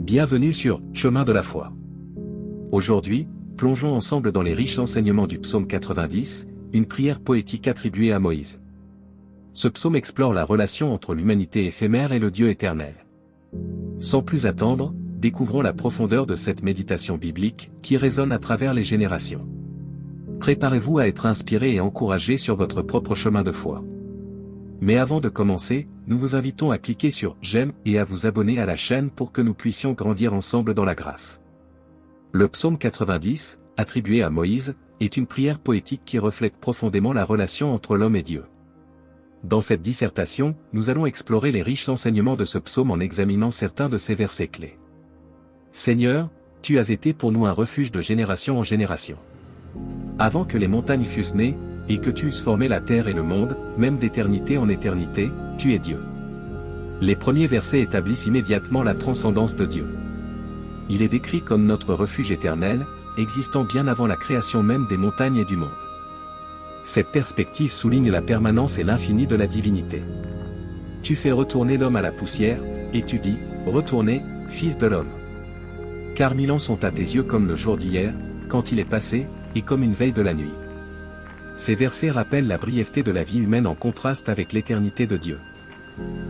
Bienvenue sur Chemin de la foi. Aujourd'hui, plongeons ensemble dans les riches enseignements du psaume 90, une prière poétique attribuée à Moïse. Ce psaume explore la relation entre l'humanité éphémère et le Dieu éternel. Sans plus attendre, découvrons la profondeur de cette méditation biblique qui résonne à travers les générations. Préparez-vous à être inspiré et encouragé sur votre propre chemin de foi. Mais avant de commencer, nous vous invitons à cliquer sur « J'aime » et à vous abonner à la chaîne pour que nous puissions grandir ensemble dans la grâce. Le psaume 90, attribué à Moïse, est une prière poétique qui reflète profondément la relation entre l'homme et Dieu. Dans cette dissertation, nous allons explorer les riches enseignements de ce psaume en examinant certains de ses versets clés. Seigneur, tu as été pour nous un refuge de génération en génération. Avant que les montagnes fussent nées, et que tu eusses formé la terre et le monde, même d'éternité en éternité, tu es Dieu. Les premiers versets établissent immédiatement la transcendance de Dieu. Il est décrit comme notre refuge éternel, existant bien avant la création même des montagnes et du monde. Cette perspective souligne la permanence et l'infini de la divinité. Tu fais retourner l'homme à la poussière, et tu dis, « Retournez, fils de l'homme. » Car 1000 ans sont à tes yeux comme le jour d'hier, quand il est passé, et comme une veille de la nuit. Ces versets rappellent la brièveté de la vie humaine en contraste avec l'éternité de Dieu.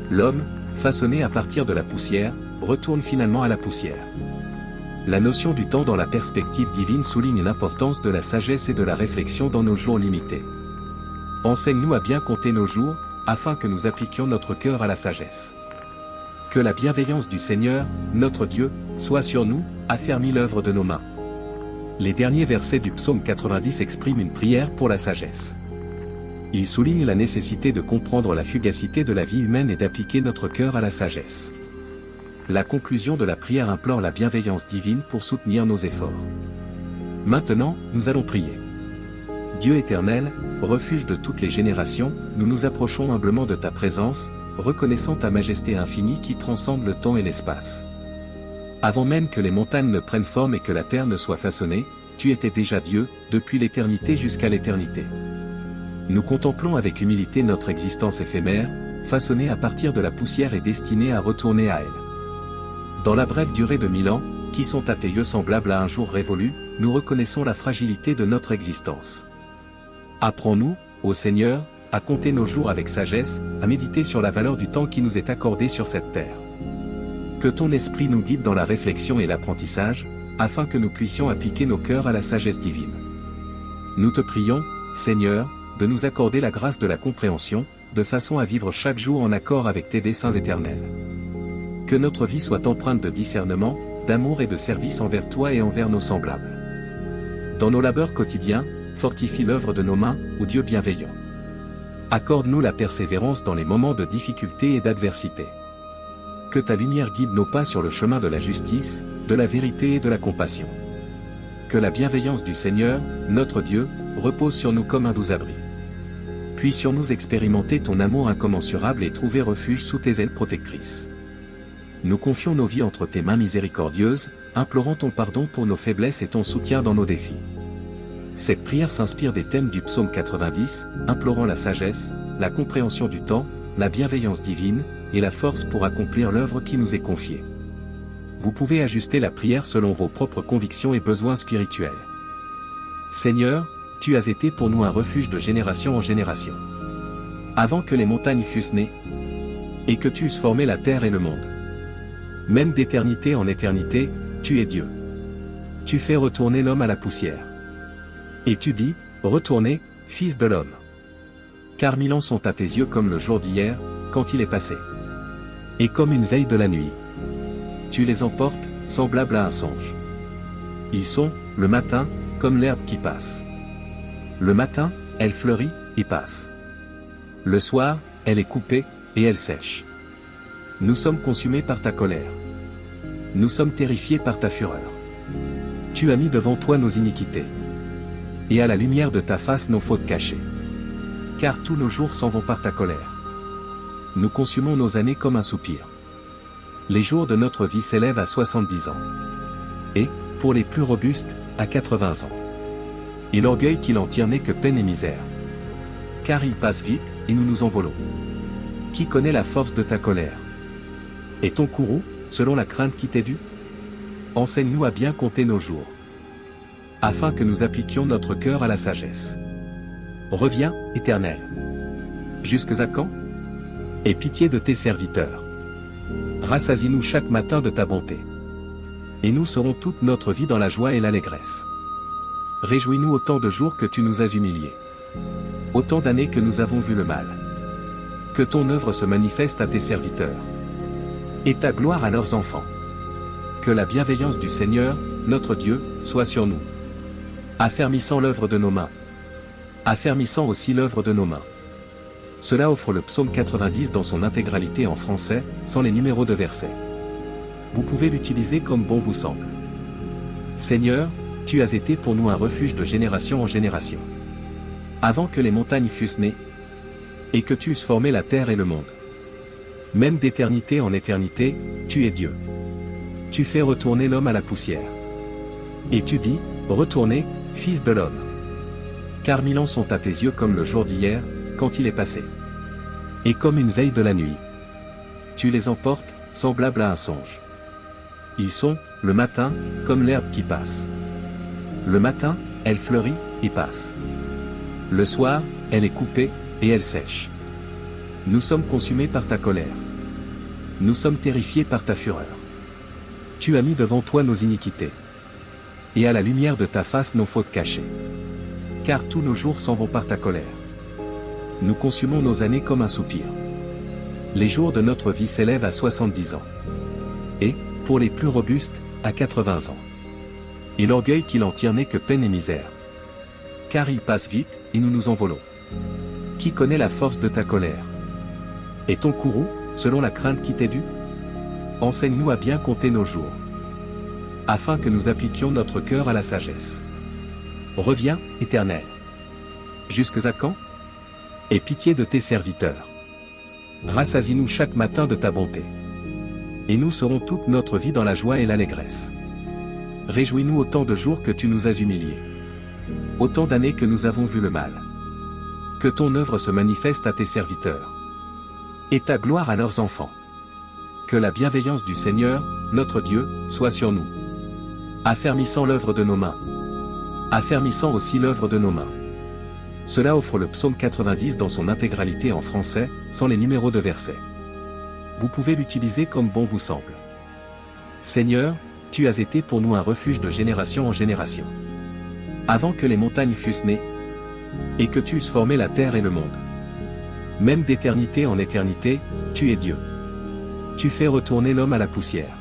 L'homme, façonné à partir de la poussière, retourne finalement à la poussière. La notion du temps dans la perspective divine souligne l'importance de la sagesse et de la réflexion dans nos jours limités. Enseigne-nous à bien compter nos jours, afin que nous appliquions notre cœur à la sagesse. Que la bienveillance du Seigneur, notre Dieu, soit sur nous, affermit l'œuvre de nos mains. Les derniers versets du psaume 90 expriment une prière pour la sagesse. Ils soulignent la nécessité de comprendre la fugacité de la vie humaine et d'appliquer notre cœur à la sagesse. La conclusion de la prière implore la bienveillance divine pour soutenir nos efforts. Maintenant, nous allons prier. Dieu éternel, refuge de toutes les générations, nous nous approchons humblement de ta présence, reconnaissant ta majesté infinie qui transcende le temps et l'espace. Avant même que les montagnes ne prennent forme et que la terre ne soit façonnée, tu étais déjà Dieu, depuis l'éternité jusqu'à l'éternité. Nous contemplons avec humilité notre existence éphémère, façonnée à partir de la poussière et destinée à retourner à elle. Dans la brève durée de 1000 ans, qui sont à tes yeux semblables à un jour révolu, nous reconnaissons la fragilité de notre existence. Apprends-nous, ô Seigneur, à compter nos jours avec sagesse, à méditer sur la valeur du temps qui nous est accordé sur cette terre. Que ton esprit nous guide dans la réflexion et l'apprentissage, afin que nous puissions appliquer nos cœurs à la sagesse divine. Nous te prions, Seigneur, de nous accorder la grâce de la compréhension, de façon à vivre chaque jour en accord avec tes desseins éternels. Que notre vie soit empreinte de discernement, d'amour et de service envers toi et envers nos semblables. Dans nos labeurs quotidiens, fortifie l'œuvre de nos mains, ô Dieu bienveillant. Accorde-nous la persévérance dans les moments de difficulté et d'adversité. Que ta lumière guide nos pas sur le chemin de la justice, de la vérité et de la compassion. Que la bienveillance du Seigneur, notre Dieu, repose sur nous comme un doux abri. Puissions-nous expérimenter ton amour incommensurable et trouver refuge sous tes ailes protectrices. Nous confions nos vies entre tes mains miséricordieuses, implorant ton pardon pour nos faiblesses et ton soutien dans nos défis. Cette prière s'inspire des thèmes du psaume 90, implorant la sagesse, la compréhension du temps, la bienveillance divine, et la force pour accomplir l'œuvre qui nous est confiée. Vous pouvez ajuster la prière selon vos propres convictions et besoins spirituels. Seigneur, tu as été pour nous un refuge de génération en génération. Avant que les montagnes fussent nées, et que tu eusses formé la terre et le monde. Même d'éternité en éternité, tu es Dieu. Tu fais retourner l'homme à la poussière. Et tu dis, retournez, fils de l'homme. Car 1000 ans sont à tes yeux comme le jour d'hier, quand il est passé. Et comme une veille de la nuit. Tu les emportes, semblables à un songe. Ils sont, le matin, comme l'herbe qui passe. Le matin, elle fleurit, et passe. Le soir, elle est coupée, et elle sèche. Nous sommes consumés par ta colère. Nous sommes terrifiés par ta fureur. Tu as mis devant toi nos iniquités. Et à la lumière de ta face nos fautes cachées. Car tous nos jours s'en vont par ta colère. Nous consumons nos années comme un soupir. Les jours de notre vie s'élèvent à 70 ans. Et, pour les plus robustes, à 80 ans. Et l'orgueil qui l'en tire n'est que peine et misère. Car il passe vite, et nous nous envolons. Qui connaît la force de ta colère? Et ton courroux, selon la crainte qui t'est due? Enseigne-nous à bien compter nos jours, afin que nous appliquions notre cœur à la sagesse. Reviens, Éternel. Jusque à quand? Aie pitié de tes serviteurs. Rassasie-nous chaque matin de ta bonté. Et nous serons toute notre vie dans la joie et l'allégresse. Réjouis-nous autant de jours que tu nous as humiliés. Autant d'années que nous avons vu le mal. Que ton œuvre se manifeste à tes serviteurs. Et ta gloire à leurs enfants. Que la bienveillance du Seigneur, notre Dieu, soit sur nous. Affermissant l'œuvre de nos mains. Affermissant aussi l'œuvre de nos mains. Cela offre le psaume 90 dans son intégralité en français, sans les numéros de versets. Vous pouvez l'utiliser comme bon vous semble. Seigneur, tu as été pour nous un refuge de génération en génération. Avant que les montagnes fussent nées, et que tu eusses formé la terre et le monde. Même d'éternité en éternité, tu es Dieu. Tu fais retourner l'homme à la poussière. Et tu dis, retournez, fils de l'homme. Car 1000 ans sont à tes yeux comme le jour d'hier, quand il est passé. Et comme une veille de la nuit. Tu les emportes, semblables à un songe. Ils sont, le matin, comme l'herbe qui passe. Le matin, elle fleurit, et passe. Le soir, elle est coupée, et elle sèche. Nous sommes consumés par ta colère. Nous sommes terrifiés par ta fureur. Tu as mis devant toi nos iniquités. Et à la lumière de ta face nos fautes cachées. Car tous nos jours s'en vont par ta colère. Nous consumons nos années comme un soupir. Les jours de notre vie s'élèvent à 70 ans. Et, pour les plus robustes, à 80 ans. Et l'orgueil qui l'en tire n'est que peine et misère. Car il passe vite, et nous nous envolons. Qui connaît la force de ta colère? Et ton courroux, selon la crainte qui t'est due? Enseigne-nous à bien compter nos jours, afin que nous appliquions notre cœur à la sagesse. Reviens, Éternel. Jusque à quand? Aie pitié de tes serviteurs. Rassasie-nous chaque matin de ta bonté. Et nous serons toute notre vie dans la joie et l'allégresse. Réjouis-nous autant de jours que tu nous as humiliés. Autant d'années que nous avons vu le mal. Que ton œuvre se manifeste à tes serviteurs. Et ta gloire à leurs enfants. Que la bienveillance du Seigneur, notre Dieu, soit sur nous. Affermissant l'œuvre de nos mains. Affermissant aussi l'œuvre de nos mains. Cela offre le psaume 90 dans son intégralité en français, sans les numéros de versets. Vous pouvez l'utiliser comme bon vous semble. Seigneur, tu as été pour nous un refuge de génération en génération. Avant que les montagnes fussent nées, et que tu eusses formé la terre et le monde. Même d'éternité en éternité, tu es Dieu. Tu fais retourner l'homme à la poussière.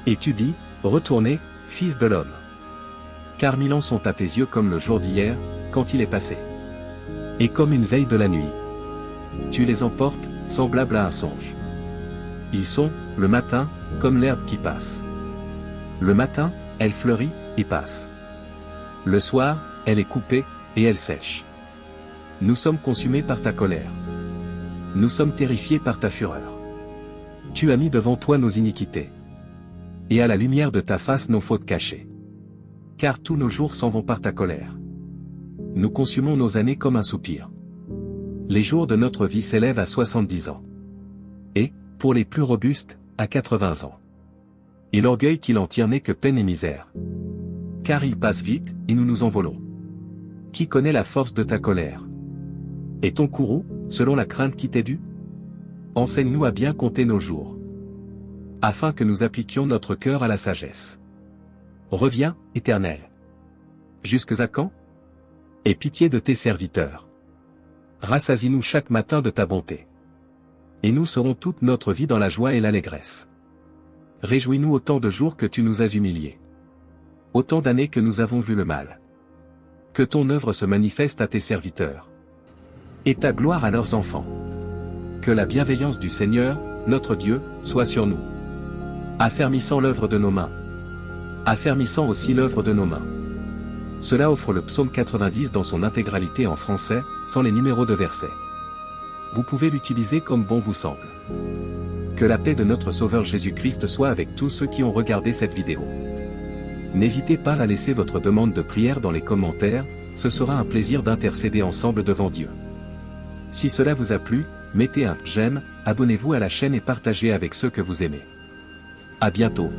Et tu dis, retournez, fils de l'homme. Car 1000 ans sont à tes yeux comme le jour d'hier, quand il est passé. Et comme une veille de la nuit. Tu les emportes, semblables à un songe. Ils sont, le matin, comme l'herbe qui passe. Le matin, elle fleurit, et passe. Le soir, elle est coupée, et elle sèche. Nous sommes consumés par ta colère. Nous sommes terrifiés par ta fureur. Tu as mis devant toi nos iniquités. Et à la lumière de ta face nos fautes cachées. Car tous nos jours s'en vont par ta colère. Nous consumons nos années comme un soupir. Les jours de notre vie s'élèvent à 70 ans. Et, pour les plus robustes, à 80 ans. Et l'orgueil qui l'en tire n'est que peine et misère. Car il passe vite, et nous nous envolons. Qui connaît la force de ta colère? Et ton courroux, selon la crainte qui t'est due? Enseigne-nous à bien compter nos jours, afin que nous appliquions notre cœur à la sagesse. Reviens, Éternel. Jusque à quand? Aie pitié de tes serviteurs. Rassasie-nous chaque matin de ta bonté. Et nous serons toute notre vie dans la joie et l'allégresse. Réjouis-nous autant de jours que tu nous as humiliés. Autant d'années que nous avons vu le mal. Que ton œuvre se manifeste à tes serviteurs. Et ta gloire à leurs enfants. Que la bienveillance du Seigneur, notre Dieu, soit sur nous. Affermissant l'œuvre de nos mains. Affermissant aussi l'œuvre de nos mains. Cela offre le psaume 90 dans son intégralité en français, sans les numéros de versets. Vous pouvez l'utiliser comme bon vous semble. Que la paix de notre Sauveur Jésus-Christ soit avec tous ceux qui ont regardé cette vidéo. N'hésitez pas à laisser votre demande de prière dans les commentaires, ce sera un plaisir d'intercéder ensemble devant Dieu. Si cela vous a plu, mettez un j'aime, abonnez-vous à la chaîne et partagez avec ceux que vous aimez. À bientôt.